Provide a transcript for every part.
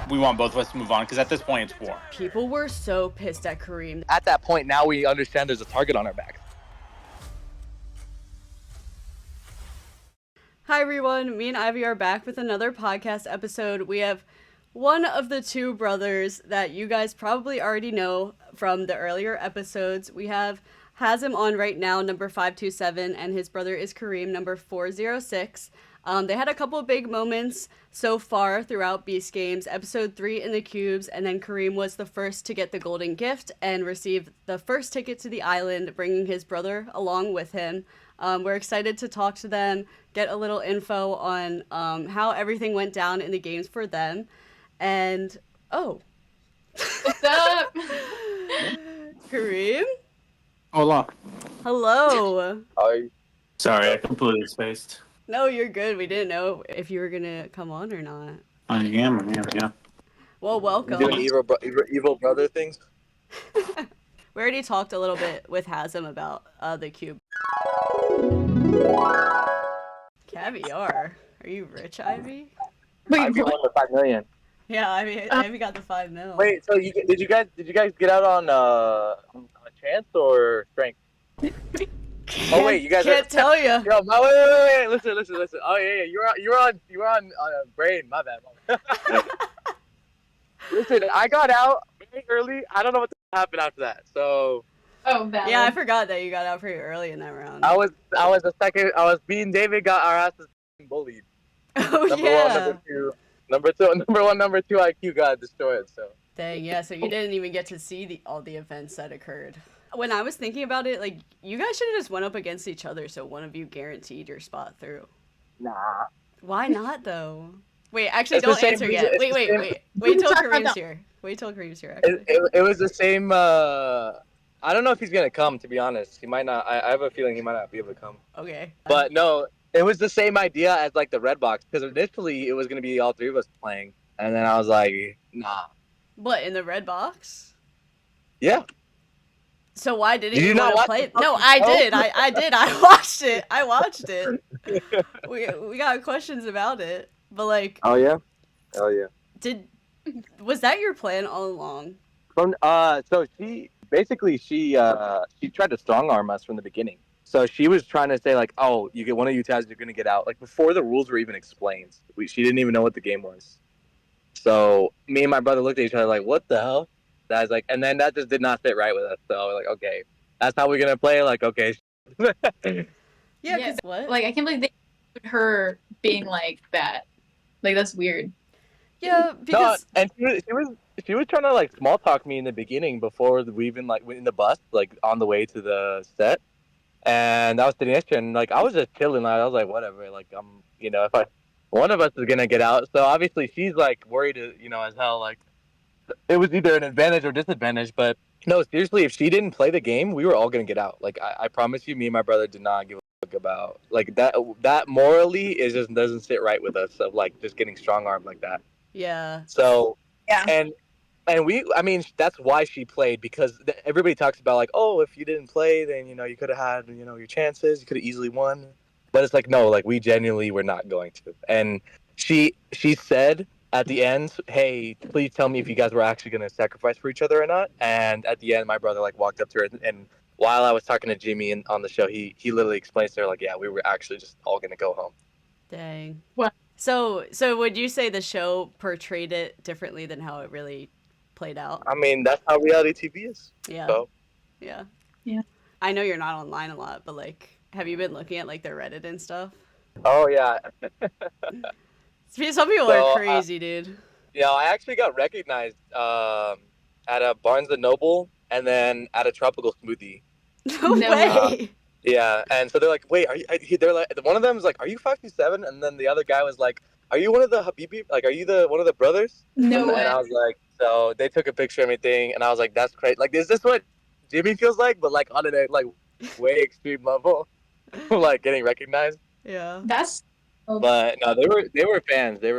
we want both of us to move on, because at this point it's war. People were so pissed at Karim. At that point, now we understand there's a target on our back. Hi everyone, me and Ivy are back with another podcast episode. We have one of the two brothers that you guys probably already know from the earlier episodes. We have Hazim on right now, number 527, and his brother is Karim, number 406. They had a couple big moments so far throughout Beast Games. Episode 3 in the cubes, and then Karim was the first to get the golden gift and receive the first ticket to the island, bringing his brother along with him. We're excited to talk to them, get a little info on how everything went down in the games for them. And, oh. What's up? Karim? Hola. Hello. Hi. Sorry, I completely spaced. No, you're good. We didn't know if you were going to come on or not. I am, yeah. Well, welcome. You doing evil brother things? We already talked a little bit with Hazim about the cube. Caviar. Are you rich, Ivy? Wait, I won the 5 million. Yeah, Ivy got the 5 mil. Wait, so did you guys get out on chance or strength? Oh wait, you guys can't tell you. Yo, wait, listen. Oh yeah, you were on brain. My bad. Listen, I got out very early. I don't know what happened after that. So. Oh, valid. Yeah, I forgot that you got out pretty early in that round. I was the second. I was being David. Got our asses bullied. Oh Number yeah. one, number two IQ got destroyed. So. Dang, yeah. So you didn't even get to see all the events that occurred. When I was thinking about it, like, you guys should have just went up against each other so one of you guaranteed your spot through. Nah. Why not, though? Wait, actually, It's don't the same answer reason- yet. it's Wait the same- Wait till Kareem's here. Wait till Kareem's here, actually. It was the same. I don't know if he's gonna come. To be honest, he might not. I have a feeling he might not be able to come. Okay. But no, it was the same idea as like the red box, because initially it was gonna be all 3 of us playing, and then I was like, nah. What, in the red box? Yeah. So why didn't Did you you not want to watch play? the No, fucking I show? did. I did. I watched it. I watched it. We got questions about it, but like, Oh yeah. Oh yeah. was that your plan all along? From so she tried to strong arm us from the beginning. So she was trying to say like, oh, you get one of you Taz, you're gonna get out. Like before the rules were even explained, she didn't even know what the game was. So me and my brother looked at each other like, what the hell? That was like, and then that just did not fit right with us. So we're like, okay, that's how we're gonna play. Like, okay. Yeah, Yeah. 'cause what? Like, I can't believe they put her being like that. Like, that's weird. Yeah, because No, and she was trying to like small talk me in the beginning before we even like went in the bus, like on the way to the set. And that was the next and like I was just chilling. I was like, whatever. Like if one of us is gonna get out. So obviously she's like worried, as hell. Like it was either an advantage or disadvantage. But no, seriously, if she didn't play the game, we were all gonna get out. Like I promise you, me and my brother did not give a fuck about like that. That morally is just doesn't sit right with us of like just getting strong armed like that. yeah, So Yeah. and that's why she played, because everybody talks about like, oh, if you didn't play, then you could have had your chances, you could have easily won. But it's like, no, like we genuinely were not going to. And she said at the end, hey, please tell me if you guys were actually going to sacrifice for each other or not. And at the end, my brother like walked up to her, and while I was talking to Jimmy on the show, he literally explains to her like, yeah, we were actually just all going to go home. dang. What? So would you say the show portrayed it differently than how it really played out? I mean, that's how reality TV is. Yeah. So. Yeah. Yeah. I know you're not online a lot, but like, have you been looking at like the Reddit and stuff? Oh yeah. Some people So, are crazy, dude. Yeah, I actually got recognized at a Barnes and Noble and then at a tropical smoothie. No No way. Yeah, and so they're like, wait, they're like, one of them is like, are you 527? And then the other guy was like, are you one of the Habibi? Like, are you one of the brothers? No And way. I was like, so they took a picture and everything, and I was like, that's crazy. Like, is this what Jimmy feels like? But like on a like way extreme level, like getting recognized. Yeah. That's But no, they were fans. They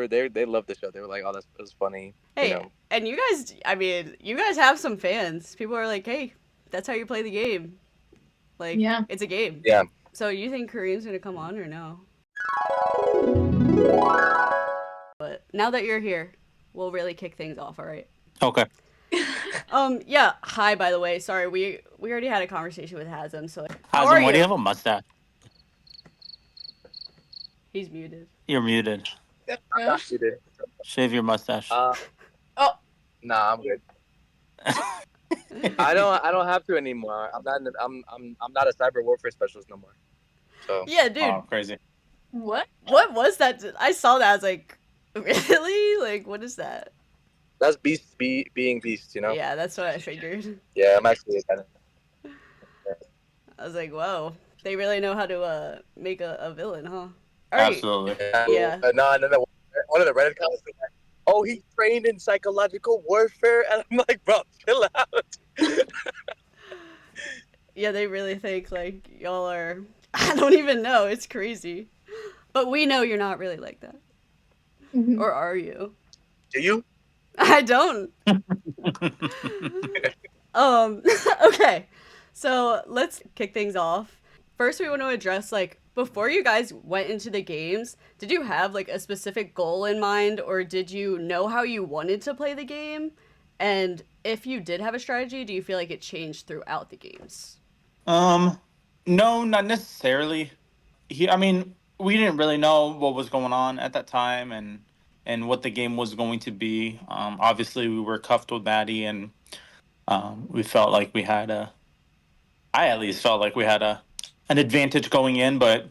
loved the show. They were like, oh, that was funny. Hey, and you guys, I mean, you guys have some fans. People are like, hey, that's how you play the game. Like, Yeah. it's a game. Yeah. So you think Kareem's gonna come on or no? But now that you're here, we'll really kick things off. All right. Okay. Yeah. Hi, by the way. Sorry, we already had a conversation with Hazim. So, how are Hazim, why do you? you have a mustache? He's muted. You're muted. I'm not muted. Shave your mustache. Oh, Nah, I'm good. I don't have to anymore. I'm not a cyber warfare specialist no more. So Yeah, dude. Oh, crazy. what? What was that? I saw that. I was like, really? Like, what is that? that's beast being beast, you know? Yeah, that's what I figured. Yeah, I'm actually kind of. I was like, whoa, they really know how to make a villain, huh? All right. Absolutely. Yeah. No, one of the Reddit comments was like, "Oh, he trained in psychological warfare," and I'm like, "Bro, chill out." Yeah, they really think like y'all are. I don't even know. It's crazy. But we know you're not really like that. Mhm. Or are you? Do you? I don't. Okay. So let's kick things off. First, we want to address like before you guys went into the games, did you have like a specific goal in mind, or did you know how you wanted to play the game? And if you did have a strategy, do you feel like it changed throughout the games? No, not necessarily. I mean, we didn't really know what was going on at that time and what the game was going to be. Obviously, we were cuffed with Maddie, and we felt like we had I at least felt like we had an advantage going in, but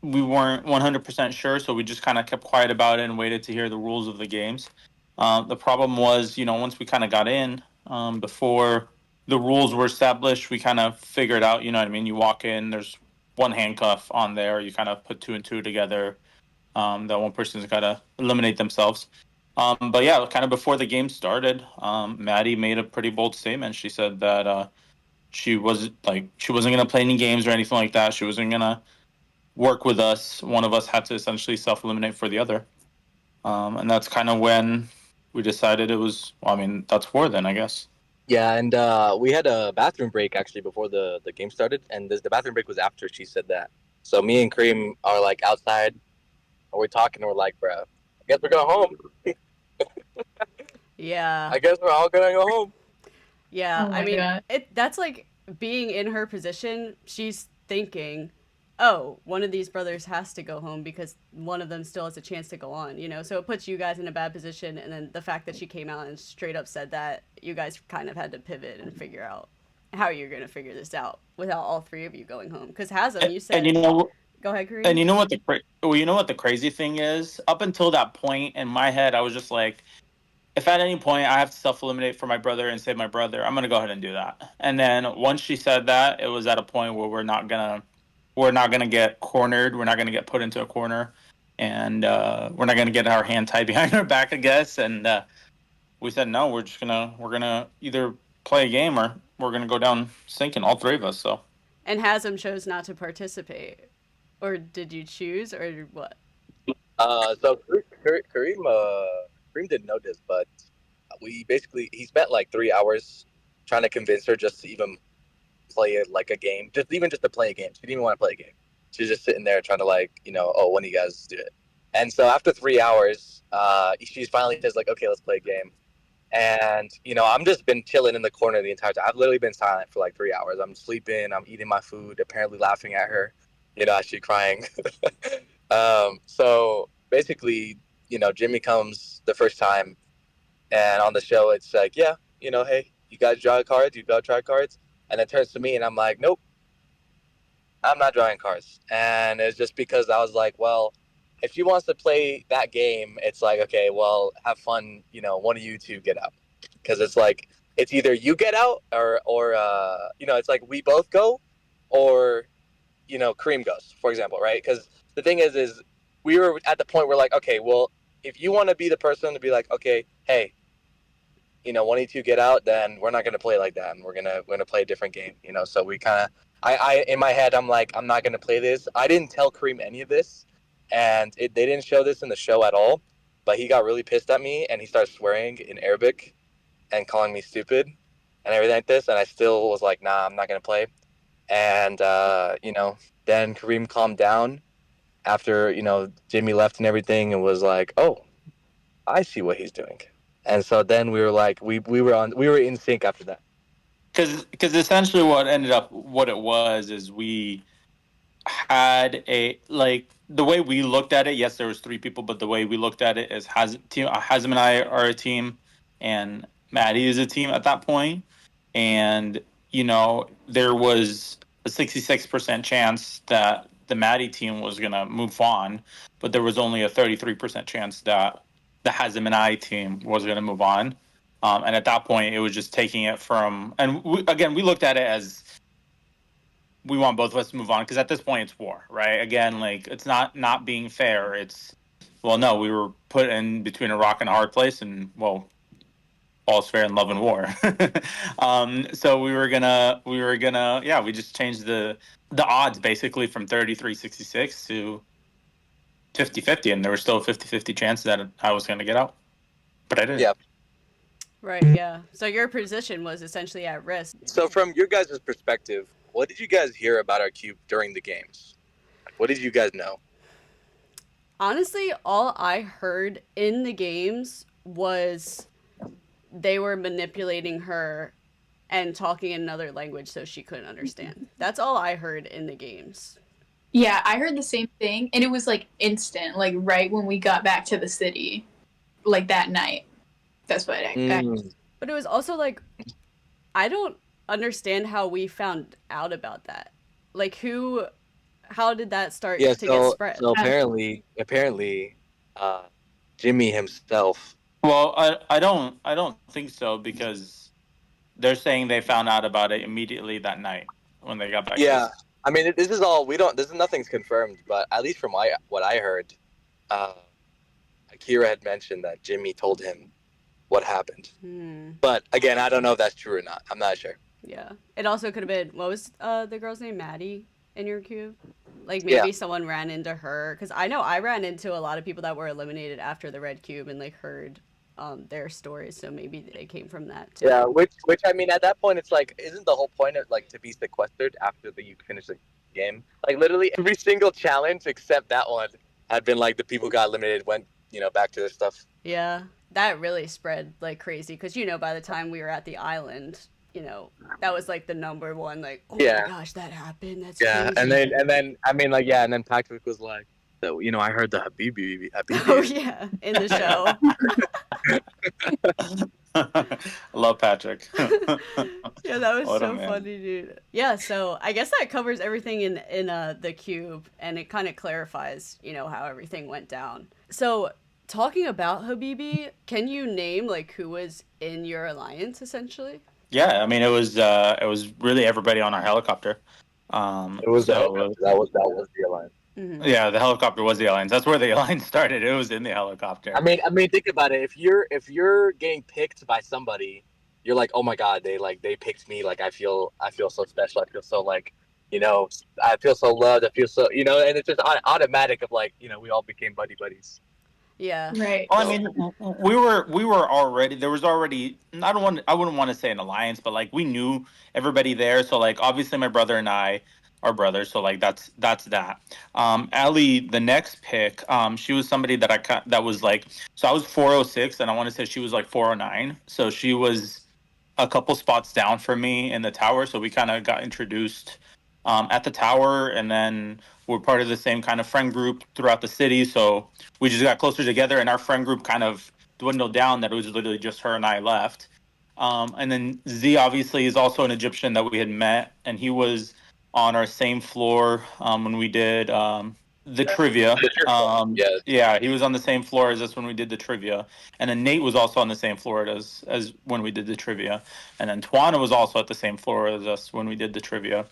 we weren't 100% sure, so we just kind of kept quiet about it and waited to hear the rules of the games. The problem was, once we kind of got in, before the rules were established, we kind of figured out, you know what I mean? You walk in, there's one handcuff on there, you kind of put two and two together. That one person's got to eliminate themselves. But yeah, kind of before the game started, Maddie made a pretty bold statement. She said that she wasn't going to play any games or anything like that. She wasn't going to work with us. One of us had to essentially self-eliminate for the other. And that's kind of when we decided it was, well, I mean, that's war then, I guess. Yeah, and we had a bathroom break actually before the game started, and the bathroom break was after she said that. So me and Kareem are like outside, and we're talking, and we're like, "Bro, I guess we're going home. Yeah. I guess we're all gonna go home." Yeah, Oh I my mean, God. that's like being in her position. She's thinking, "Oh, one of these brothers has to go home because one of them still has a chance to go on." So it puts you guys in a bad position. And then the fact that she came out and straight up said that, you guys kind of had to pivot and figure out how you're gonna figure this out without all three of you going home. Because Hazem, you said, And "Go ahead, Kareem." and you know what the crazy thing is? Up until that point in my head, I was just like, if at any point I have to self-eliminate for my brother and save my brother, I'm gonna go ahead and do that. And then once she said that, it was at a point where we're not gonna get cornered. We're not gonna get put into a corner, and we're not gonna get our hand tied behind our back, I guess. And we said no. We're gonna either play a game or we're gonna go down sinking, all three of us. So And Hazem chose not to participate, or did you choose, or what? So Kareem didn't know this, but he spent like 3 hours trying to convince her just to even play it like a game, just to play a game. She didn't even want to play a game. She was just sitting there trying to oh, when do you guys do it? And so after 3 hours, she finally says like, okay, let's play a game. And I'm just been chilling in the corner the entire time. I've literally been silent for like 3 hours. I'm sleeping. I'm eating my food. Apparently laughing at her. Actually crying. So basically, Jimmy comes the first time, and on the show, it's like, yeah, hey, you guys draw cards. You go try cards, and it turns to me, and I'm like, nope, I'm not drawing cards. And it's just because I was like, well, if she wants to play that game, it's like, okay, well, have fun. One of you two get out, because it's like it's either you get out or it's like we both go, or Kareem goes, for example, right? Because the thing is we were at the point where like, okay, well, if you want to be the person to be like, okay, hey, one of you two get out, then we're not gonna play like that, and we're gonna play a different game, So we kind of, I in my head, I'm like, I'm not gonna play this. I didn't tell Kareem any of this, and they didn't show this in the show at all, but he got really pissed at me, and he started swearing in Arabic, and calling me stupid, and everything like this, and I still was like, nah, I'm not gonna play. And then Kareem calmed down after Jimmy left and everything, and was like, oh, I see what he's doing. And so then we were like, we were in sync after that. Because essentially what it was is we had the way we looked at it. Yes, there was three people, but the way we looked at it is Hazim and I are a team, and Maddie is a team at that point. And there was a 66% chance that the Maddie team was gonna move on, but there was only a 33% chance that the Hazim and I team was gonna move on. And at that point, it was just taking it from, and we looked at it as we want both of us to move on because at this point it's war, right? Again, like it's not being fair. It's no, we were put in between a rock and a hard place, and all's fair in love and war. So we were gonna, we just changed the odds basically from 33-66 to 50-50, and there was still a 50-50 chance that I was gonna get out, but I didn't. Yeah. Right, yeah. So your position was essentially at risk. So from your guys' perspective, what did you guys hear about our cube during the games? What did you guys know? Honestly, all I heard in the games was they were manipulating her and talking in another language so she couldn't understand. That's all I heard in the games. Yeah, I heard the same thing, and it was like instant, like right when we got back to the city, like that night. That's what But it was also like, I don't understand how we found out about that. Like, how did that start to get spread? So apparently, Jimmy himself. Well, I don't think so because they're saying they found out about it immediately that night when they got back. Yeah, I mean, this is all nothing's confirmed, but at least from what I heard, Akira had mentioned that Jimmy told him what happened. But again, I don't know if that's true or not. I'm not sure. Yeah, it also could have been, what was the girl's name, Maddie, in your cube? Like maybe someone ran into her, because I know I ran into a lot of people that were eliminated after the red cube and like heard their stories, so maybe they came from that too. Yeah, which I mean, at that point, it's like, isn't the whole point of like to be sequestered after you finish the game? Like literally every single challenge except that one had been like the people got eliminated went back to their stuff. Yeah, that really spread like crazy because by the time we were at the island, that was like the number one, like, oh my gosh, that happened. That's crazy. And then I mean, like, and then Patrick was like, so, I heard the Habibi. Oh yeah, in the show. I love Patrick. Yeah, that was so funny, dude. Yeah, so I guess that covers everything in the cube, and it kind of clarifies, how everything went down. So talking about Habibi, can you name like who was in your alliance essentially? Yeah, I mean it was really everybody on our helicopter. That was the alliance. Mm-hmm. Yeah, the helicopter was the alliance. That's where the alliance started. It was in the helicopter. I mean, think about it. If you're getting picked by somebody, you're like, oh my god, they picked me. Like I feel so special. I feel so like, I feel so loved. I feel so, and it's just automatic of like, we all became buddies. Yeah. Right. Well, I mean, we were already, there was already, I wouldn't want to say an alliance, but like we knew everybody there. So like obviously my brother and I are brothers. So like that's that. Ellie, the next pick, she was somebody that was like, so I was 406 and I want to say she was like 409. So she was a couple spots down from me in the tower. So we kind of got introduced at the tower, and then we're part of the same kind of friend group throughout the city. So we just got closer together, and our friend group kind of dwindled down that it was literally just her and I left. And then Z obviously is also an Egyptian that we had met, and he was on our same floor when we did the trivia. Yeah, he was on the same floor as us when we did the trivia. And then Nate was also on the same floor as when we did the trivia. And then Tawana was also at the same floor as us when we did the trivia.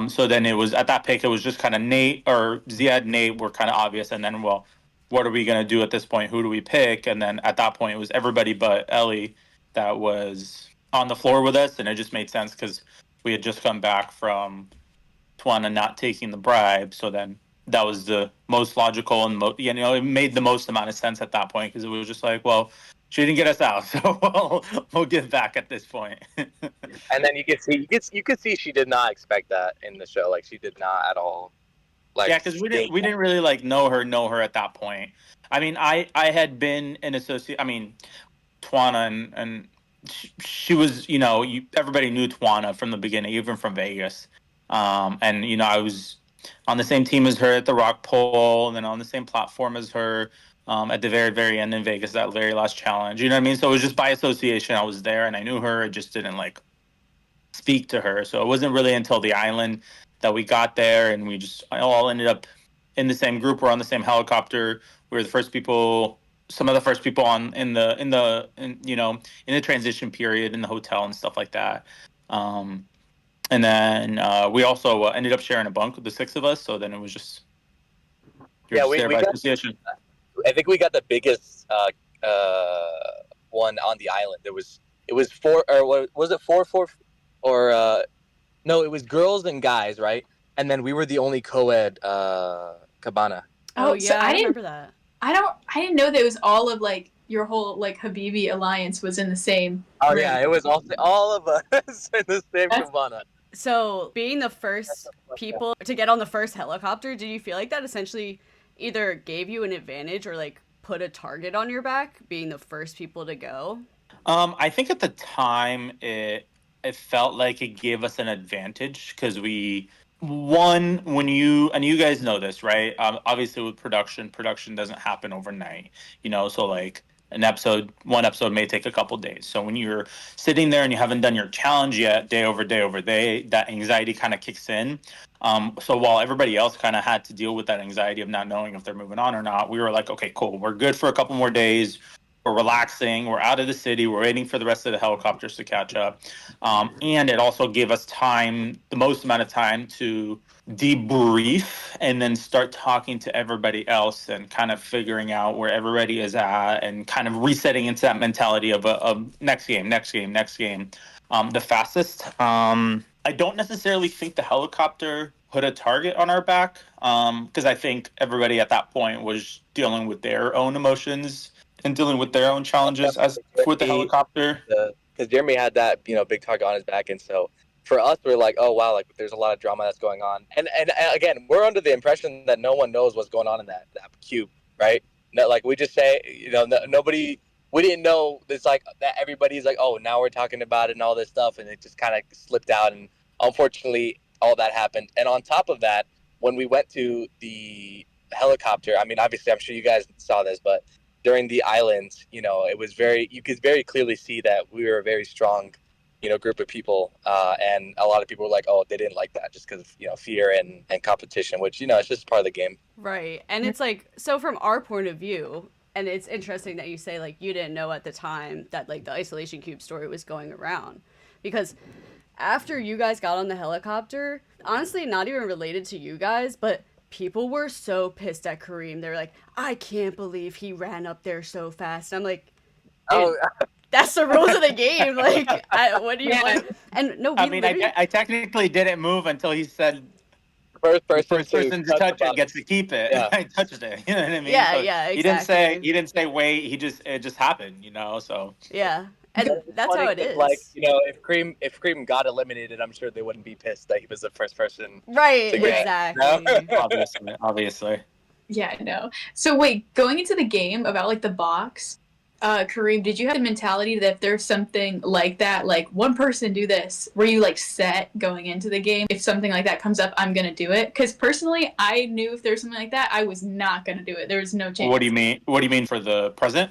So then it was, at that pick, it was just kind of Nate, or Ziad, Nate were kind of obvious. And then, well, what are we going to do at this point? Who do we pick? And then at that point, it was everybody but Ellie that was on the floor with us. And it just made sense because we had just come back from Tawana not taking the bribe. So then that was the most logical and it made the most amount of sense at that point because it was just like, well, she didn't get us out, so we'll give back at this point. And then you could see she did not expect that in the show. Like she did not at all. Like yeah, because we didn't really like know her at that point. I mean, I had been an associate. I mean, Twana, and she was, you know, everybody knew Twana from the beginning, even from Vegas. And you know, I was on the same team as her at the Rock Pole, and then on the same platform as her at the very, very end in Vegas, that very last challenge. You know what I mean? So it was just by association. I was there, and I knew her. I just didn't like speak to her. So it wasn't really until the island that we got there, and we just all ended up in the same group. We're on the same helicopter. We were the first people, some of the first people on in you know, in the transition period in the hotel and stuff like that. And then we also ended up sharing a bunk with the six of us. So then it was just we there by got, association. I think we got the biggest one on the island. It was four, or was it four, or no, it was girls and guys, right? And then we were the only co-ed cabana. Oh so yeah, I remember that. I didn't know that it was all of like your whole like Habibi Alliance was in the same Oh room. yeah, it was all of us in the same cabana. So, being the first people to get on the first helicopter, did you feel like that essentially either gave you an advantage or like put a target on your back, being the first people to go? I think at the time it felt like it gave us an advantage because when you, and you guys know this, right? Obviously with production doesn't happen overnight, you know, so like one episode may take a couple days. So when you're sitting there and you haven't done your challenge yet, day over day, that anxiety kind of kicks in. So while everybody else kind of had to deal with that anxiety of not knowing if they're moving on or not, we were like, okay, cool, we're good for a couple more days. We're relaxing. We're out of the city. We're waiting for the rest of the helicopters to catch up. And it also gave us time, the most amount of time to debrief and then start talking to everybody else and kind of figuring out where everybody is at and kind of resetting into that mentality of next game. The fastest. I don't necessarily think the helicopter put a target on our back because I think everybody at that point was dealing with their own emotions and dealing with their own challenges as with the helicopter. Because Jeremy had that, you know, big target on his back, and so for us, we're like, oh wow, like there's a lot of drama that's going on, and again, we're under the impression that no one knows what's going on in that cube, right? No, like we just say, you know, nobody, we didn't know. It's like that everybody's like, oh, now we're talking about it and all this stuff, and it just kind of slipped out, and unfortunately, all that happened. And on top of that, when we went to the helicopter, I mean, obviously, I'm sure you guys saw this, but during the islands, you know, it was you could very clearly see that we were a very strong, you know, group of people. And a lot of people were like, oh, they didn't like that just because of, you know, fear and competition, which, you know, it's just part of the game. Right. And it's like, so from our point of view, and it's interesting that you say like you didn't know at the time that like the isolation cube story was going around, because after you guys got on the helicopter, honestly, not even related to you guys, but people were so pissed at Karim. They're like, I can't believe he ran up there so fast. And I'm like, Oh, that's the rules of the game. Like, what do you like? And no, I mean, I technically didn't move until he said first person to touch it gets to keep it. Yeah. I touched it. You know what I mean? Yeah, So yeah, He exactly. didn't say wait. It just happened. You know. So Yeah, and that's how it is. Like, you know, if Cream got eliminated, I'm sure they wouldn't be pissed that he was the first person. Right, to get, exactly. obviously. Yeah, I know. So wait, going into the game about like the box, Kareem, did you have the mentality that if there's something like that, like one person do this, were you like set going into the game? If something like that comes up, I'm gonna do it. Because personally, I knew if there's something like that, I was not gonna do it. There was no chance. What do you mean? What do you mean for the present?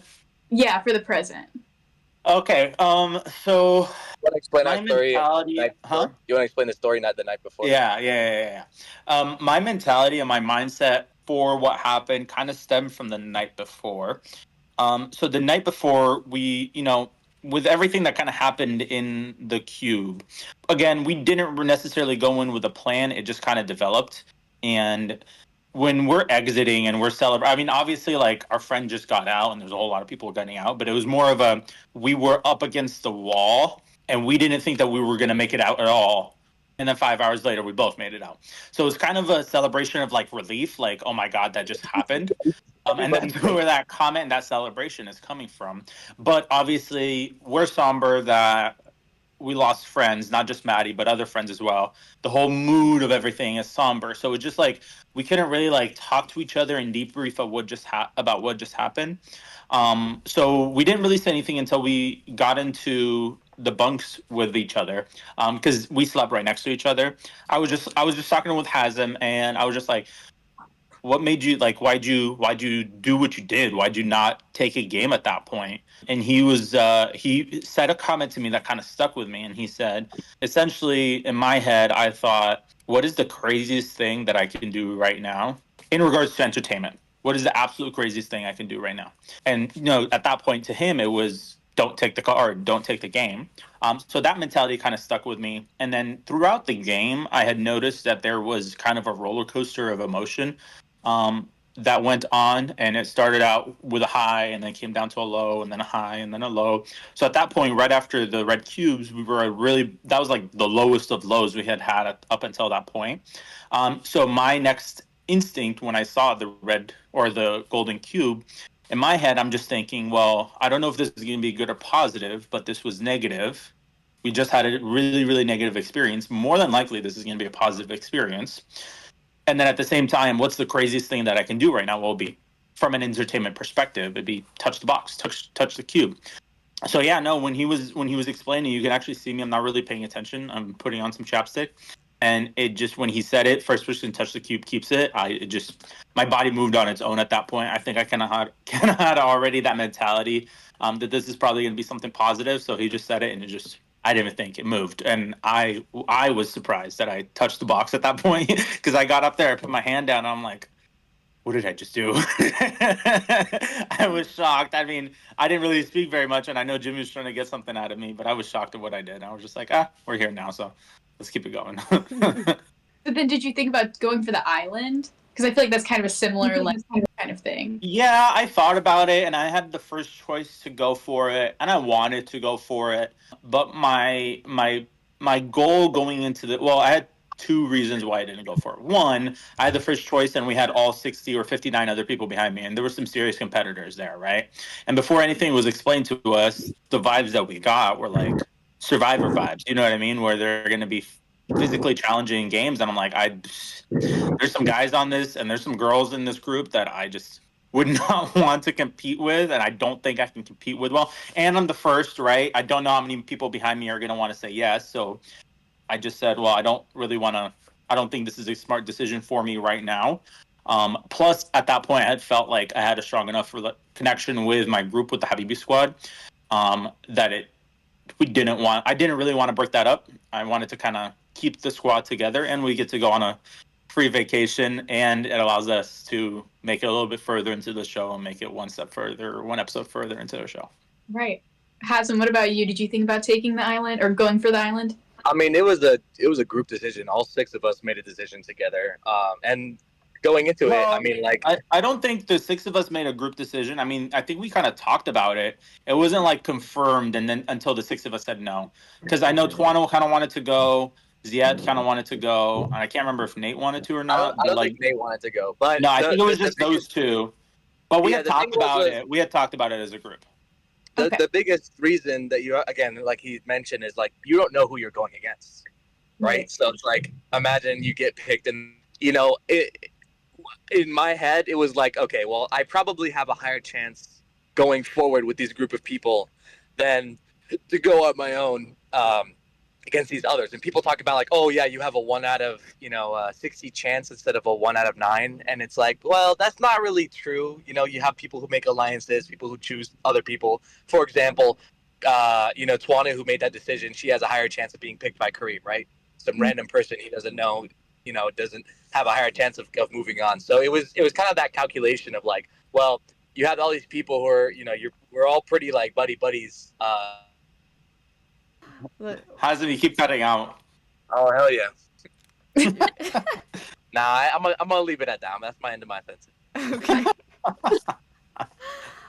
Yeah, for the present. Okay. So. You want to explain my that story? mentality, huh? You want to explain the story not the night before? Yeah. My mentality and my mindset for what happened kind of stemmed from the night before. So the night before, we, you know, with everything that kind of happened in the cube, again, we didn't necessarily go in with a plan. It just kind of developed. And when we're exiting and we're celebrating, I mean, obviously, like, our friend just got out and there's a whole lot of people getting out, but it was more of we were up against the wall and we didn't think that we were going to make it out at all. And then 5 hours later, we both made it out. So it's kind of a celebration of like relief, like, oh my God, that just happened. And that's where that comment and that celebration is coming from. But obviously, we're somber that we lost friends, not just Maddie, but other friends as well. The whole mood of everything is somber. So it's just like we couldn't really like talk to each other and debrief of what just about what just happened. So we didn't really say anything until we got into the bunks with each other, because we slept right next to each other. I was just talking with Hazim, and I was just like, what made you like, why'd you do what you did? Why'd you not take a game at that point? And he said a comment to me that kind of stuck with me, and he said, essentially, in my head, I thought, what is the craziest thing that I can do right now in regards to entertainment? What is the absolute craziest thing I can do right now? And at that point, to him, it was, don't take the card, don't take the game. So that mentality kind of stuck with me. And then throughout the game, I had noticed that there was kind of a roller coaster of emotion, that went on, and it started out with a high and then came down to a low and then a high and then a low. So at that point, right after the red cubes, that was like the lowest of lows we had up until that point. So my next instinct when I saw the red or the golden cube, in my head, I'm just thinking, well, I don't know if this is going to be good or positive, but this was negative. We just had a really, really negative experience. More than likely, this is going to be a positive experience. And then at the same time, what's the craziest thing that I can do right now? Well, it'd be, from an entertainment perspective, it'd be touch the box, touch the cube. So yeah, no, when he was explaining, you can actually see me. I'm not really paying attention. I'm putting on some chapstick, and it just, when he said it, first person touch the cube keeps it. My body moved on its own at that point. I think I kind of had already that mentality, that this is probably going to be something positive. So he just said it, and I didn't even think, it moved. And I was surprised that I touched the box at that point, because I got up there, I put my hand down, and I'm like, what did I just do? I was shocked. I mean, I didn't really speak very much, and I know Jimmy was trying to get something out of me, but I was shocked at what I did. I was just like, we're here now, so let's keep it going. But then did you think about going for the island? Because I feel like that's kind of a similar like kind of thing. Yeah, I thought about it, and I had the first choice to go for it, and I wanted to go for it. But my goal going into I had two reasons why I didn't go for it. One, I had the first choice, and we had all 60 or 59 other people behind me, and there were some serious competitors there, right? And before anything was explained to us, the vibes that we got were like Survivor vibes. You know what I mean? Where they're going to be physically challenging games, and I'm like, there's some guys on this, and there's some girls in this group that I just would not want to compete with, and I don't think I can compete with well. And I'm the first, right? I don't know how many people behind me are going to want to say yes, so I just said, well, I don't think this is a smart decision for me right now. Plus, at that point, I had felt like I had a strong enough connection with my group, with the Habibi squad, that I didn't really want to break that up. I wanted to kind of keep the squad together, and we get to go on a free vacation, and it allows us to make it a little bit further into the show and make it one episode further into the show. Right. Hazim, what about you? Did you think about taking the island or going for the island? I mean, it was a group decision. All six of us made a decision together. And going into it, I mean, like, I don't think the six of us made a group decision. I mean, I think we kind of talked about it. It wasn't like confirmed, and then until the six of us said no, because I know Tuano kind of wanted to go. Ziad kind of wanted to go. And I can't remember if Nate wanted to or not. I don't think Nate wanted to go. But no, I think it was just those two. But we had talked about it. We had talked about it as a group. The biggest reason that you, again, like he mentioned, is like you don't know who you're going against, right? So it's like, imagine you get picked, and in my head it was like, okay, well, I probably have a higher chance going forward with these group of people than to go on my own against these others. And people talk about like, oh yeah, you have a 1 out of 60 chance instead of a 1 out of 9, and it's like, well, that's not really true. You have people who make alliances, people who choose other people. For example, Tuana, who made that decision, she has a higher chance of being picked by Karim, right? Some random person he doesn't know, doesn't have a higher chance of moving on. So it was kind of that calculation of like, well, you have all these people who are, we're all pretty like buddies. Hazim, you keep cutting out. Oh, hell yeah. Nah, I'm gonna leave it at that. That's my end of my sentence. Okay.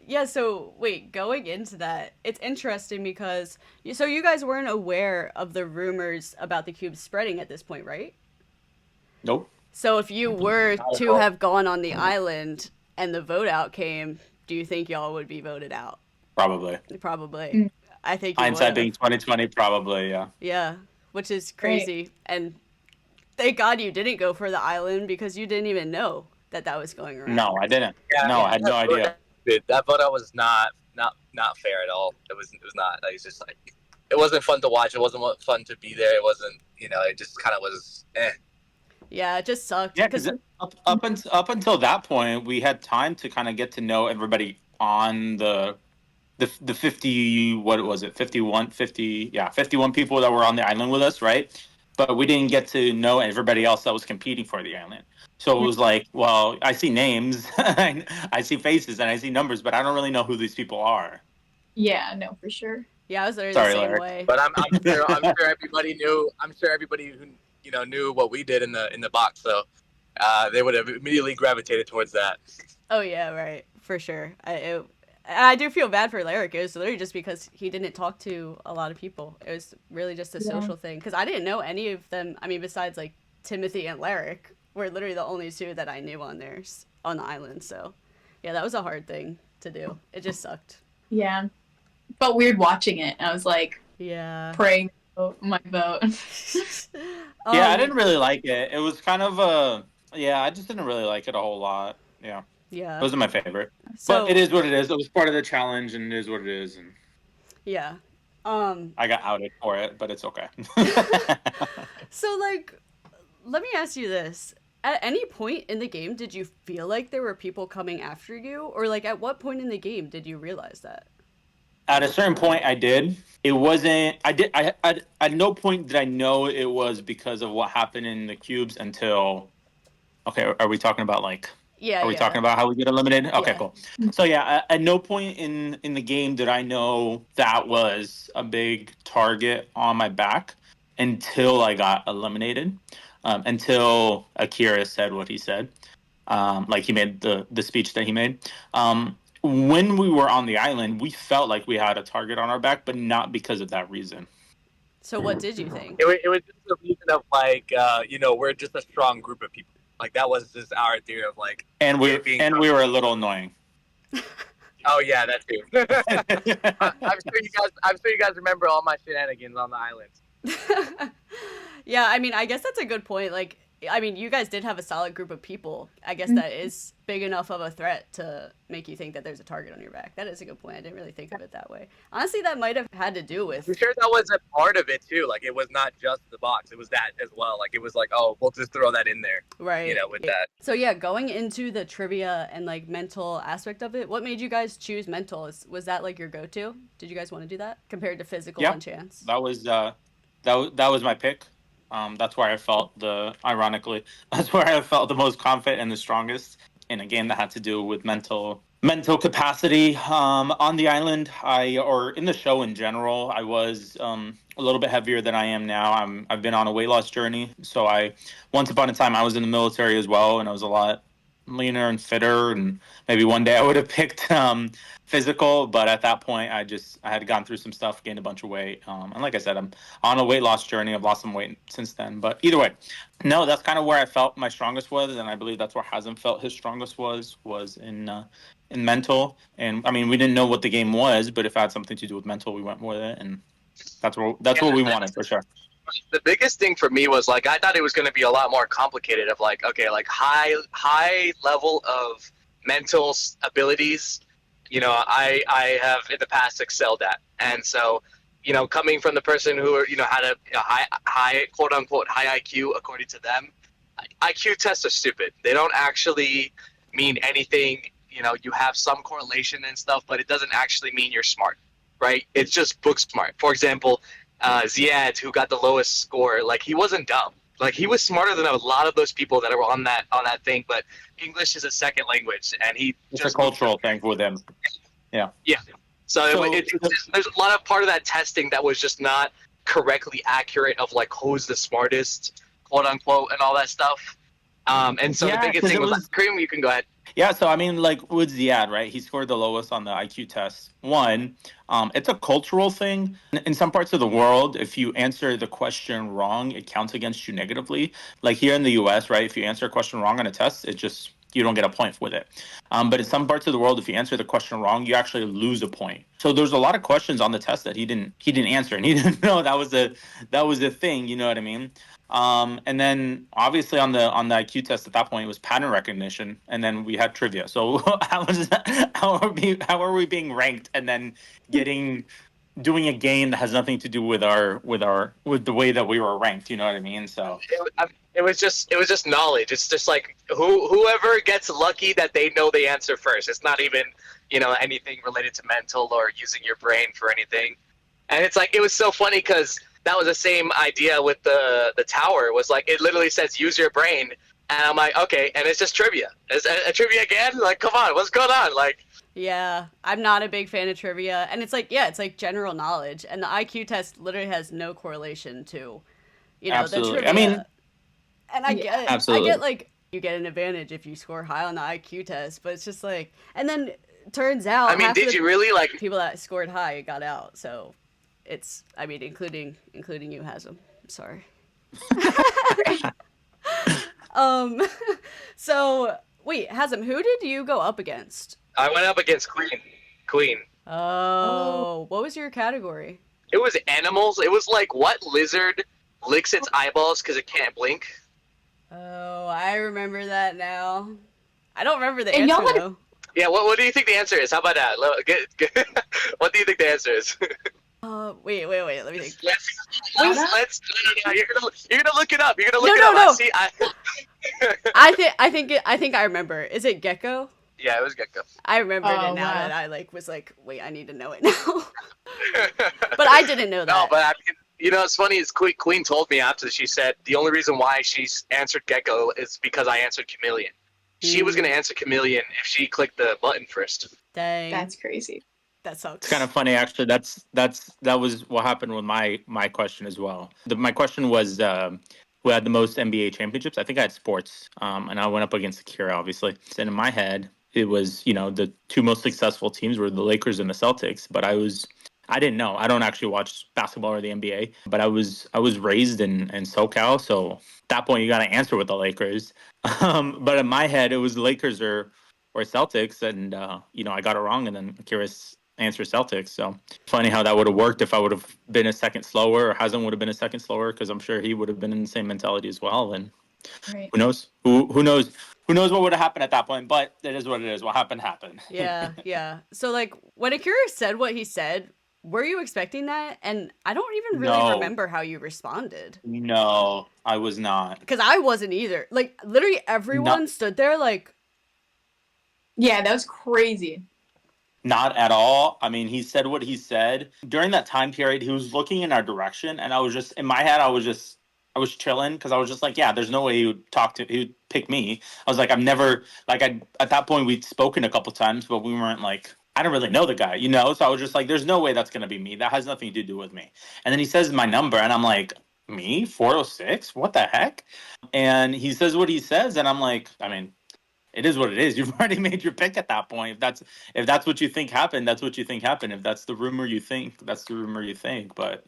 Yeah, so wait, going into that, it's interesting because you guys weren't aware of the rumors about the cube spreading at this point, right? Nope. So if you were to have gone on the island and the vote out came, do you think y'all would be voted out? Probably. I think hindsight being 2020, probably, yeah. Yeah, which is crazy. Right. And thank God you didn't go for the island, because you didn't even know that was going around. No, I didn't. Yeah, I had no idea. stupid. That photo was not fair at all. It was not. Like, it's just like it wasn't fun to watch. It wasn't fun to be there. It wasn't. It just kind of was. Yeah, it just sucked. Yeah, because up until that point, we had time to kind of get to know everybody on the 50, what was it, 51 people that were on the island with us, right? But we didn't get to know everybody else that was competing for the island. So it was like, well, I see names, I see faces, and I see numbers, but I don't really know who these people are. Yeah, no, for sure. Yeah, I was literally Sorry, the same Larry. way. But I'm sure everybody knew. I'm sure everybody who knew what we did in the box, so they would have immediately gravitated towards that. Oh yeah, right, for sure. I do feel bad for Lyric. It was literally just because he didn't talk to a lot of people. It was really just a social thing. Because I didn't know any of them. I mean, besides like Timothy and Lyric, were literally the only two that I knew on the island. So, yeah, that was a hard thing to do. It just sucked. Yeah. Felt weird watching it. I was like, praying for my vote. Yeah, I didn't really like it. It was kind of I just didn't really like it a whole lot. Yeah. Yeah. It wasn't my favorite. So, but it is what it is. It was part of the challenge, and it is what it is. And yeah. I got outed for it, but it's okay. So, like, let me ask you this. At any point in the game, did you feel like there were people coming after you? Or, like, at what point in the game did you realize that? At a certain point, I did. It wasn't. At no point did I know it was because of what happened in the cubes until. Okay, are we talking about like? Yeah. Are we talking about how we get eliminated? Okay, Yeah. cool. So yeah, at no point in the game did I know that was a big target on my back until I got eliminated. Until Akira said what he said, like he made the speech that he made. When we were on the island, we felt like we had a target on our back, but not because of that reason. So what did you think? It was just a reason of like, we're just a strong group of people. Like that was just our theory of like. And we were a little annoying. Oh yeah, that too. I'm sure you guys remember all my shenanigans on the island. Yeah, I mean, I guess that's a good point. Like, I mean, you guys did have a solid group of people. I guess that is big enough of a threat to make you think that there's a target on your back. That is a good point. I didn't really think of it that way. Honestly, that might have had to do with... I'm sure that was a part of it, too. Like, it was not just the box. It was that as well. Like, it was like, oh, we'll just throw that in there. Right. With that. So, yeah, going into the trivia and, like, mental aspect of it, what made you guys choose mental? Was that, like, your go-to? Did you guys want to do that compared to physical and chance? That was my pick. That's where I felt ironically, that's where I felt the most confident and the strongest in a game that had to do with mental capacity. On the island, or in the show in general, I was a little bit heavier than I am now. I've been on a weight loss journey. So once upon a time, I was in the military as well, and I was a lot leaner and fitter, and maybe one day I would have picked physical, but at that point I had gone through some stuff, gained a bunch of weight, and like I said, I'm on a weight loss journey. I've lost some weight since then, but either way, no, that's kind of where I felt my strongest was, and I believe that's where Hazim felt his strongest was in mental. And I mean, we didn't know what the game was, but if it had something to do with mental, we went with it, and that's what we wanted for sure. The biggest thing for me was like I thought it was going to be a lot more complicated. Of like, okay, like high level of mental abilities. I have in the past excelled at, and so coming from the person who had a high quote unquote high IQ according to them, IQ tests are stupid. They don't actually mean anything. You have some correlation and stuff, but it doesn't actually mean you're smart, right? It's just book smart. For example. Ziad, who got the lowest score, like he wasn't dumb. Like he was smarter than a lot of those people that were on that thing. But English is a second language, and it's a cultural thing with him. Yeah. Yeah. So there's a lot of part of that testing that was just not correctly accurate of like who's the smartest, quote unquote, and all that stuff. And so the biggest thing was like, Karim, you can go ahead. Yeah, so I mean, like with Ziad, right? He scored the lowest on the IQ test. One, it's a cultural thing. In some parts of the world, if you answer the question wrong, it counts against you negatively. Like here in the US, right? If you answer a question wrong on a test, you don't get a point with it. But in some parts of the world, if you answer the question wrong, you actually lose a point. So there's a lot of questions on the test that he didn't answer, and he didn't know that was a thing. You know what I mean? And then obviously on the IQ test at that point it was pattern recognition, and then we had trivia. So how are we being ranked, and then doing a game that has nothing to do with the way that we were ranked? You know what I mean? So it was just knowledge. It's just like whoever gets lucky that they know the answer first. It's not even anything related to mental or using your brain for anything. And it's like, it was so funny because that was the same idea with the tower. Was like, it literally says use your brain, and I'm like, okay, and it's just trivia. Is a trivia again? Like, come on, what's going on? Like, yeah, I'm not a big fan of trivia, and it's like general knowledge, and the IQ test literally has no correlation to, absolutely. the trivia. I mean, and I get, absolutely. I get like you get an advantage if you score high on the IQ test, but it's just like, and then turns out, I mean, did you really like people that scored high got out? So it's, I mean, including you, Hazim. Sorry. So wait, Hazim, who did you go up against? I went up against Queen. Oh, what was your category? It was animals. It was like, what lizard licks its eyeballs because it can't blink? Oh, I remember that now. I don't remember the And answer y'all though. Yeah, what do you think the answer is? How about that? What do you think the answer is? Wait. Let me think. Let's. No, you're gonna look it up. You're gonna look No, it up. no. See, I think I remember. Is it Gecko? Yeah, it was Gecko. I remembered it now wow. that I was like, wait, I need to know it now. But I didn't know that. No, but I mean, it's funny is Queen told me after, she said the only reason why she answered Gecko is because I answered Chameleon. She was gonna answer Chameleon if she clicked the button first. Dang. That's crazy. That sucks. It's kind of funny, actually. That was what happened with my question as well. My question was who had the most NBA championships. I think I had sports, and I went up against Akira, obviously. And in my head, it was the two most successful teams were the Lakers and the Celtics. But I didn't know. I don't actually watch basketball or the NBA. But I was raised in SoCal, so at that point you got to answer with the Lakers. But in my head, it was the Lakers or Celtics, and I got it wrong, and then Akira's answer Celtics. So funny how that would have worked if I would have been a second slower, or Hazem would have been a second slower, because I'm sure he would have been in the same mentality as well. And Right. who knows? Who knows what would have happened at that point? But it is what it is. What happened happened. Yeah. So like when Akira said what he said, were you expecting that? And I don't even really No. remember how you responded. No, I was not. Because I wasn't either. Like literally everyone stood there like, Yeah, that was crazy. Not at all. I mean, he said what he said. During that time period, he was looking in our direction, and I was just, in my head, I was chilling, because I was just like, yeah, there's no way he would pick me. I was like, I've never, like, at that point, we'd spoken a couple times, but we weren't like, I don't really know the guy, So I was just like, there's no way that's going to be me. That has nothing to do with me. And then he says my number, and I'm like, me? 406? What the heck? And he says what he says, and I'm like, I mean, it is what it is. You've already made your pick at that point. If that's what you think happened, that's what you think happened. If that's the rumor you think, that's the rumor you think. But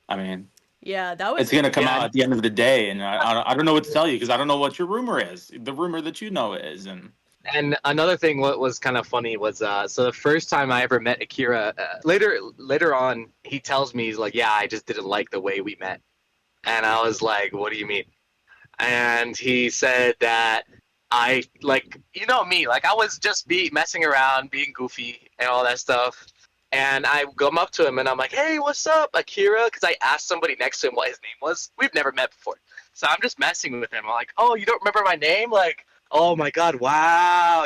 I mean, yeah, that was. It's gonna come out at the end of the day, and I don't know what to tell you, because I don't know what your rumor is. The rumor that you know is, And another thing, what was kind of funny was, so the first time I ever met Akira, later on, he tells me, he's like, yeah, I just didn't like the way we met. And I was like, what do you mean? And he said that I, like, me, like, I was just messing around, being goofy and all that stuff. And I come up to him and I'm like, hey, what's up, Akira? Because I asked somebody next to him what his name was. We've never met before. So I'm just messing with him. I'm like, oh, you don't remember my name? Like, oh my God, wow,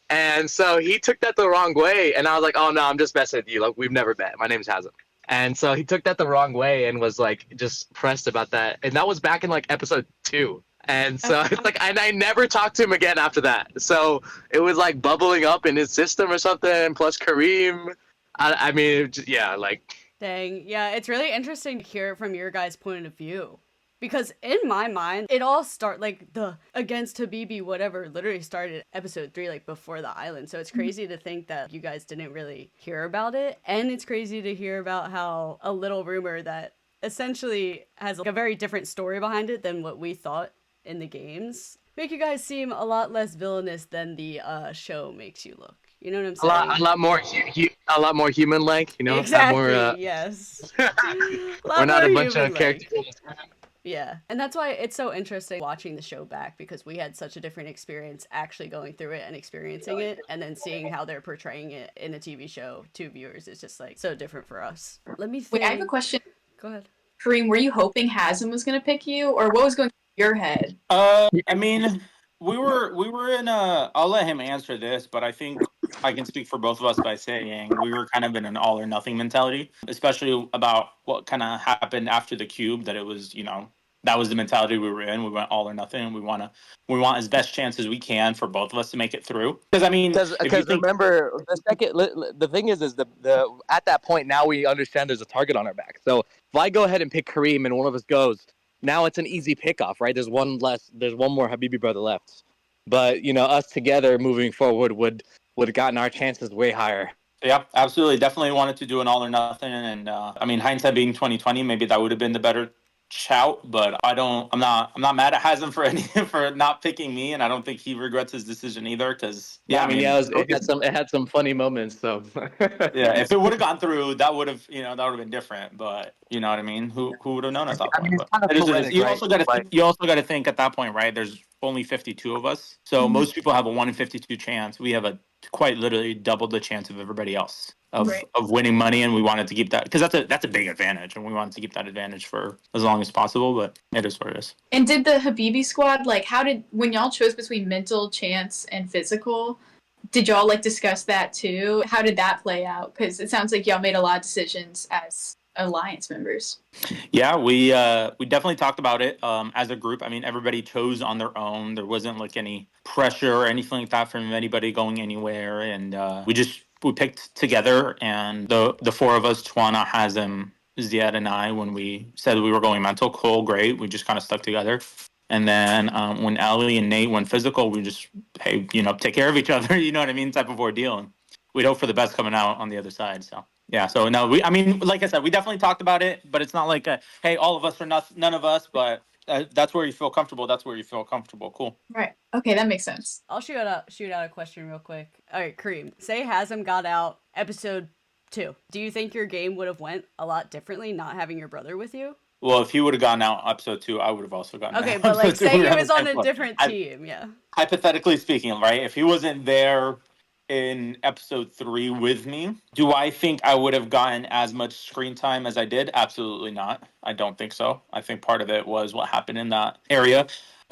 And so he took that the wrong way. And I was like, oh, no, I'm just messing with you. Like, we've never met. My name's Hazim. And so he took that the wrong way and was like, just pressed about that. And that was back in like episode 2. And so it's like, and I never talked to him again after that. So it was like bubbling up in his system or something. Plus Karim. I mean, yeah, like. Dang. Yeah, it's really interesting to hear it from your guys' point of view. Because in my mind, it all like the against Habibi whatever literally started episode 3, like before the island. So it's crazy to think that you guys didn't really hear about it. And it's crazy to hear about how a little rumor that essentially has like a very different story behind it than what we thought in the games make you guys seem a lot less villainous than the show makes you look. You know what I'm A saying? a lot more human-like. You know, have more. Exactly. Yes. A We're lot not more a bunch of human-like. characters. Yeah, and that's why it's so interesting watching the show back because we had such a different experience actually going through it and experiencing it, and then seeing how they're portraying it in a TV show to viewers is just like so different for us. Let me think. Wait, I have a question. Go ahead. Kareem, were you hoping Hazim was going to pick you, or what was going through your head? I mean, we were in a. I'll let him answer this, but I think I can speak for both of us by saying we were kind of in an all or nothing mentality, especially about what kind of happened after the cube. That it was, that was the mentality we were in. We went all or nothing, and we want as best chance as we can for both of us to make it through. Because I mean, if you Because think, remember the thing is the at that point now we understand there's a target on our back. So if I go ahead and pick Kareem and one of us goes, now it's an easy pickoff, right? There's one more Habibi brother left. But us together moving forward would have gotten our chances way higher. yeah, absolutely, definitely wanted to do an all or nothing, and I mean, hindsight being 2020, maybe that would have been the better shout, but I'm not mad at Hasm for for not picking me, and I don't think he regrets his decision either. Because I mean, it had some funny moments. So yeah, if it would have gone through, that would have been different. But you know what I mean? Who would have known at that I mean, point? it's But kind of it is what it is. poetic, right? Like, You also got to think at that point, right? There's only 52 of us, so most people have a 1 in 52 chance. We have a quite literally double the chance of everybody else Right. of winning money, and we wanted to keep that because that's a big advantage, and we wanted to keep that advantage for as long as possible. But it is what it is. And did the Habibi squad, like, when y'all chose between mental, chance, and physical, did y'all, like, discuss that too? How did that play out? Because it sounds like y'all made a lot of decisions as Alliance members. Yeah, we definitely talked about it as a group. I mean, everybody chose on their own. There wasn't like any pressure or anything like that from anybody going anywhere, and we picked together. And the four of us, Twana, Hazem, Ziad, and I, when we said we were going mental, cool, great. We just kind of stuck together. And then when Ali and Nate went physical, we just hey, take care of each other. You know what I mean? Type of ordeal. And we'd hope for the best coming out on the other side. So. Yeah, so no, I mean, like I said, we definitely talked about it, but it's not like, hey, all of us or none of us, but that's where you feel comfortable. That's where you feel comfortable. Cool. Right. Okay, that makes sense. I'll shoot out a question real quick. All right, Kareem. Say Hasm got out episode 2. Do you think your game would have went a lot differently not having your brother with you? Well, if he would have gone out episode 2, I would have also gotten out. Okay, but like, episode 2. say We he were was on a different team, yeah. Hypothetically speaking, right? If he wasn't there in episode 3 with me, do I think I would have gotten as much screen time as I did? Absolutely not. I don't think so. I think part of it was what happened in that area.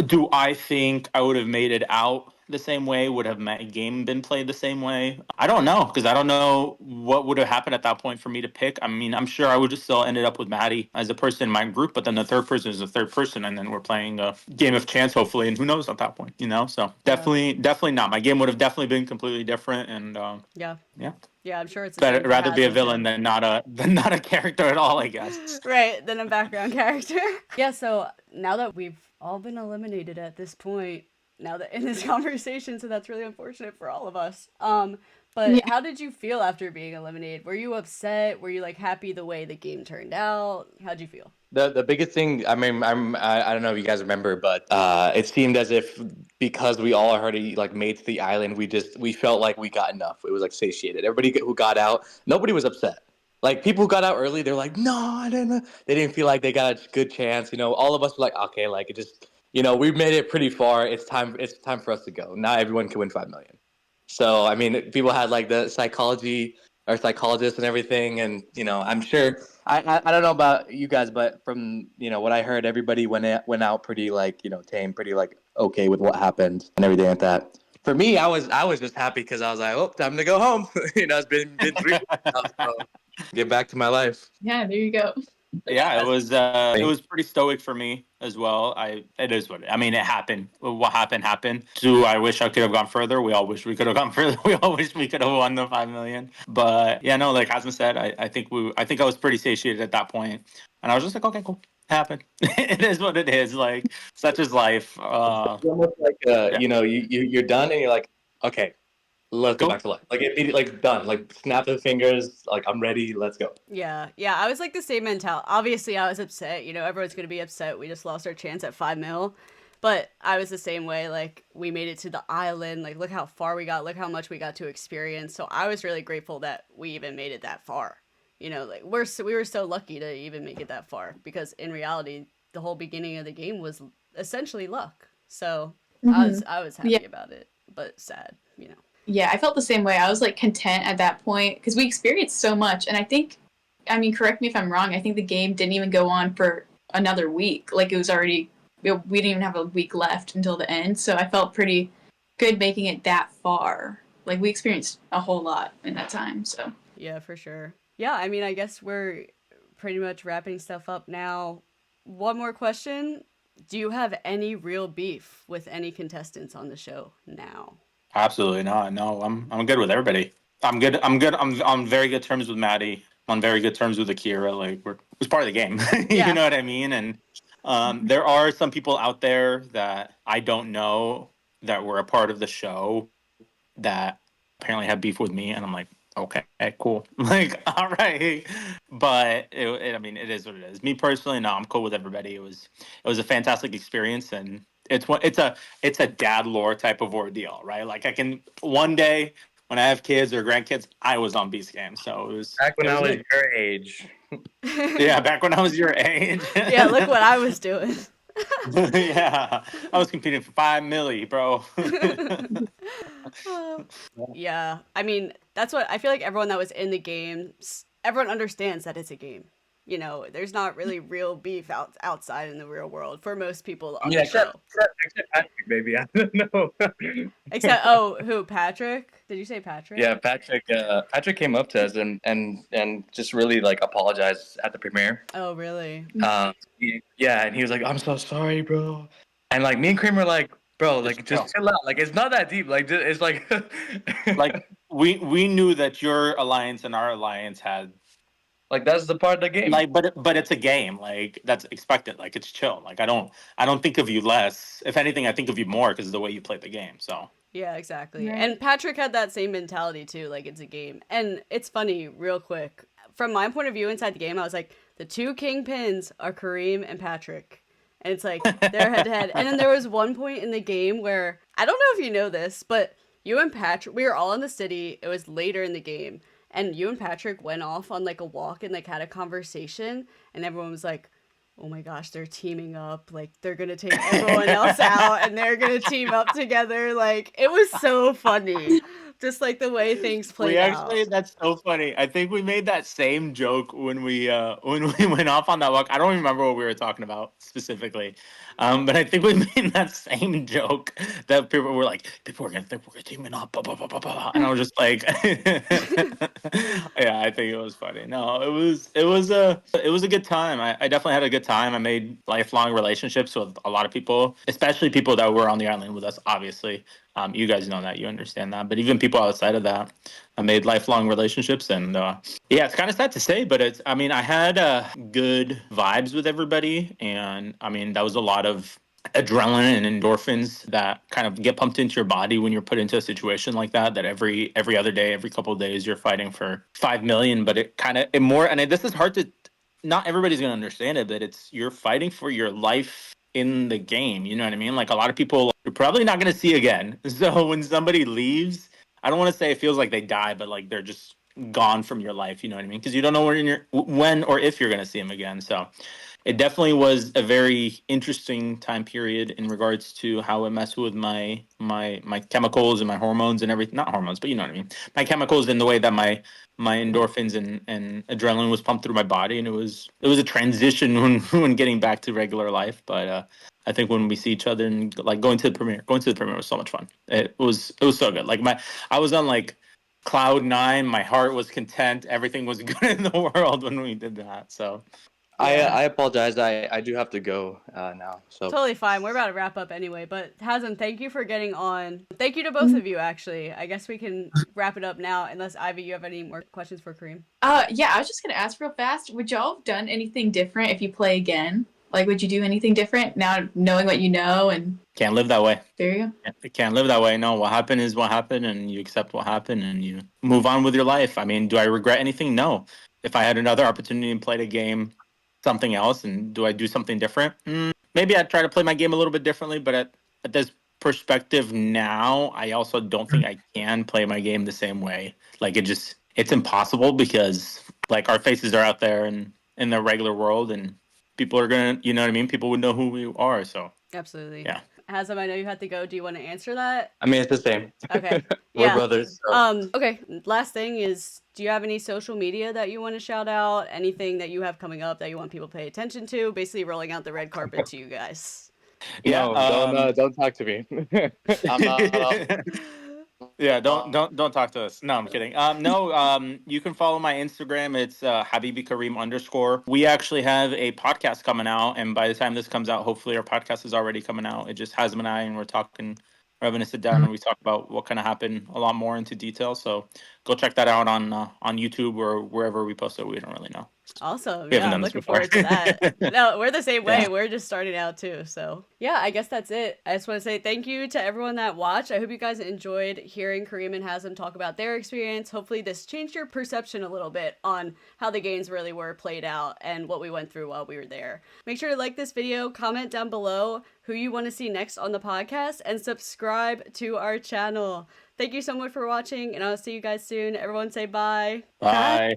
Do I think I would have made it out the same way? Would have my game been played the same way? I don't know, because I don't know what would have happened at that point for me to pick. I mean, I'm sure I would have still ended up with Maddie as a person in my group, but then the third person is the third person, and then we're playing a game of chance, hopefully, and who knows at that point, So definitely not. My game would have definitely been completely different, and yeah. Yeah, I'm sure it's better rather be a villain than not a character at all, I guess. Right, than a background character. Yeah, so now that we've all been eliminated at this point, now that in this conversation, so that's really unfortunate for all of us. But how did you feel after being eliminated? Were you upset? Were you like happy the way the game turned out? How'd you feel? The biggest thing, I mean, I don't know if you guys remember, but it seemed as if because we all already like made to the island, we felt like we got enough. It was like satiated. Everybody who got out, nobody was upset. Like people who got out early, they're like, no, I didn't. They didn't feel like they got a good chance. All of us were like, okay, like it just, we made it pretty far. It's time for us to go. Now everyone can win 5 million. So I mean, people had like the psychology or psychologists and everything, and I'm sure. I don't know about you guys, but from what I heard, everybody went out pretty like tame, pretty like okay with what happened and everything like that. For me, I was just happy because I was like, oh, time to go home. It's been 3 weeks now, so get back to my life. Yeah, there you go. Yeah, it was pretty stoic for me as well. It is I mean, it happened. What happened. Do I wish I could have gone further? We all wish we could have gone further. We all wish we could have won the 5 million. But yeah, no, like Hassan said, I think I was pretty satiated at that point, and I was just like, okay, cool, it happened. It is what it is. Like such is life. It's almost like you're done and you're like, okay, let's go back to life. Like immediately, like done. Like snap the fingers. Like I'm ready. Let's go. Yeah. I was like the same mentality. Obviously, I was upset. Everyone's gonna be upset. We just lost our chance at 5 mil. But I was the same way. Like, we made it to the island. Like, look how far we got. Look how much we got to experience. So I was really grateful that we even made it that far. You know, like we were so lucky to even make it that far, because in reality, the whole beginning of the game was essentially luck. So I was happy about it, but sad, you know. Yeah, I felt the same way. I was like content at that point because we experienced so much, and I mean, correct me if I'm wrong. I think the game didn't even go on for another week. Like, it was already, we didn't even have a week left until the end. So I felt pretty good making it that far. Like, we experienced a whole lot in that time. So yeah, for sure. Yeah, I mean, I guess we're pretty much wrapping stuff up now. One more question. Do you have any real beef with any contestants on the show now? Absolutely not. No, I'm good with everybody. I'm good. I'm on very good terms with Maddie. I'm on very good terms with Akira. Like, it's part of the game. Yeah. You know what I mean? And there are some people out there that I don't know that were a part of the show that apparently have beef with me, and I'm like, okay, cool. Like, all right. But I mean, it is what it is. Me personally, no, I'm cool with everybody. It was a fantastic experience, and it's a dad lore type of ordeal, right? Like, I can one day when I have kids or grandkids, I was on Beast Game, so it was Back when I was good. your age. Yeah, back when I was your age. Yeah, look what I was doing. Yeah, I was competing for 5 milli, bro. Yeah, I mean, that's what I feel like everyone that was in the games, everyone understands that it's a game. You know, there's not really real beef outside in the real world for most people on the show. Except Patrick, baby. I don't know. Except, who, Patrick? Did you say Patrick? Yeah, Patrick. Patrick came up to us and just really like apologized at the premiere. Oh, really? Yeah, and he was like, "I'm so sorry, bro." And like me and Kramer were like, "Bro, like just chill out. Like, it's not that deep. Like, it's like Like, we knew that your alliance and our alliance had, like, that's the part of the game. like, but it's a game. Like, that's expected. Like, it's chill. Like, I don't think of you less. If anything, I think of you more because of the way you played the game. So Yeah, exactly. Right. And Patrick had that same mentality too, like it's a game. And it's funny, real quick. From my point of view inside the game, I was like, the two Kingpins are Karim and Patrick. And it's like, they're head to head. And then there was one point in the game where, I don't know if you know this, but you and Patrick, we were all in the city. It was later in the game. And you and Patrick went off on like a walk and like had a conversation. And everyone was like, oh my gosh, they're teaming up. Like, they're going to take everyone else out and they're going to team up together. Like, it was so funny. Just like the way things played out. that's so funny. I think we made that same joke when we went off on that walk. I don't remember what we were talking about specifically, but I think we made that same joke that people were gonna think we're teaming up, blah, blah, blah, blah, blah. And I was just like, yeah, I think it was funny. No, it was a good time. I definitely had a good time. I made lifelong relationships with a lot of people, especially people that were on the island with us, obviously. You guys know that, you understand that, but even people outside of that, I made lifelong relationships, and yeah, it's kind of sad to say, but I mean, I had good vibes with everybody, and I mean, that was a lot of adrenaline and endorphins that kind of get pumped into your body when you're put into a situation like that every other day, every couple of days, you're fighting for 5 million, but this is hard to, not everybody's going to understand it, but you're fighting for your life in the game, you know what I mean? Like, a lot of people you're probably not going to see again. So when somebody leaves, I don't want to say it feels like they die, but like they're just gone from your life, you know what I mean? Because you don't know when or if you're going to see them again. So it definitely was a very interesting time period in regards to how it messed with my chemicals and my hormones and everything. Not hormones, but you know what I mean. My chemicals and the way that my endorphins and adrenaline was pumped through my body, and it was a transition when getting back to regular life. But I think when we see each other and like going to the premiere was so much fun. It was so good. Like, I was on like cloud 9. My heart was content. Everything was good in the world when we did that. So. I apologize. I do have to go now. So Totally fine. We're about to wrap up anyway. But Hazim, thank you for getting on. Thank you to both of you, actually. I guess we can wrap it up now, unless, Ivy, you have any more questions for Karim. Yeah, I was just gonna ask real fast. Would y'all have done anything different if you play again? Like, would you do anything different now, knowing what you know? And Can't live that way. there you go. Can't live that way. No, what happened is what happened, and you accept what happened, and you move on with your life. I mean, do I regret anything? No. If I had another opportunity and played a game, something else, and do I do something different? maybe I try to play my game a little bit differently, but at this perspective now, I also don't think I can play my game the same way. Like it's impossible because like our faces are out there and in the regular world, and people are gonna, you know what I mean? People would know who we are. So Absolutely. yeah. Hazim, I know you had to go. Do you want to answer that? I mean, it's the same. Okay. We're Yeah. brothers. So. Okay. Last thing is, do you have any social media that you want to shout out? Anything that you have coming up that you want people to pay attention to? Basically, rolling out the red carpet to you guys. Yeah. No, don't talk to me. I'm not. Yeah, don't talk to us. No, I'm kidding. No, you can follow my Instagram. It's Habibi Karim _. We actually have a podcast coming out, and by the time this comes out, hopefully our podcast is already coming out. It just Hazim and I, and we're talking. We're having to sit down and we talk about what kind of happened a lot more into detail. So go check that out on YouTube or wherever we post it. We don't really know. Awesome. We haven't Yeah, done I'm this looking before. forward to that. No, we're the same way. Yeah. We're just starting out too. So yeah, I guess that's it. I just want to say thank you to everyone that watched. I hope you guys enjoyed hearing Karim and Hazim talk about their experience. Hopefully this changed your perception a little bit on how the games really were played out and what we went through while we were there. Make sure to like this video, comment down below who you want to see next on the podcast, and subscribe to our channel. Thank you so much for watching, and I'll see you guys soon. Everyone say bye. Bye.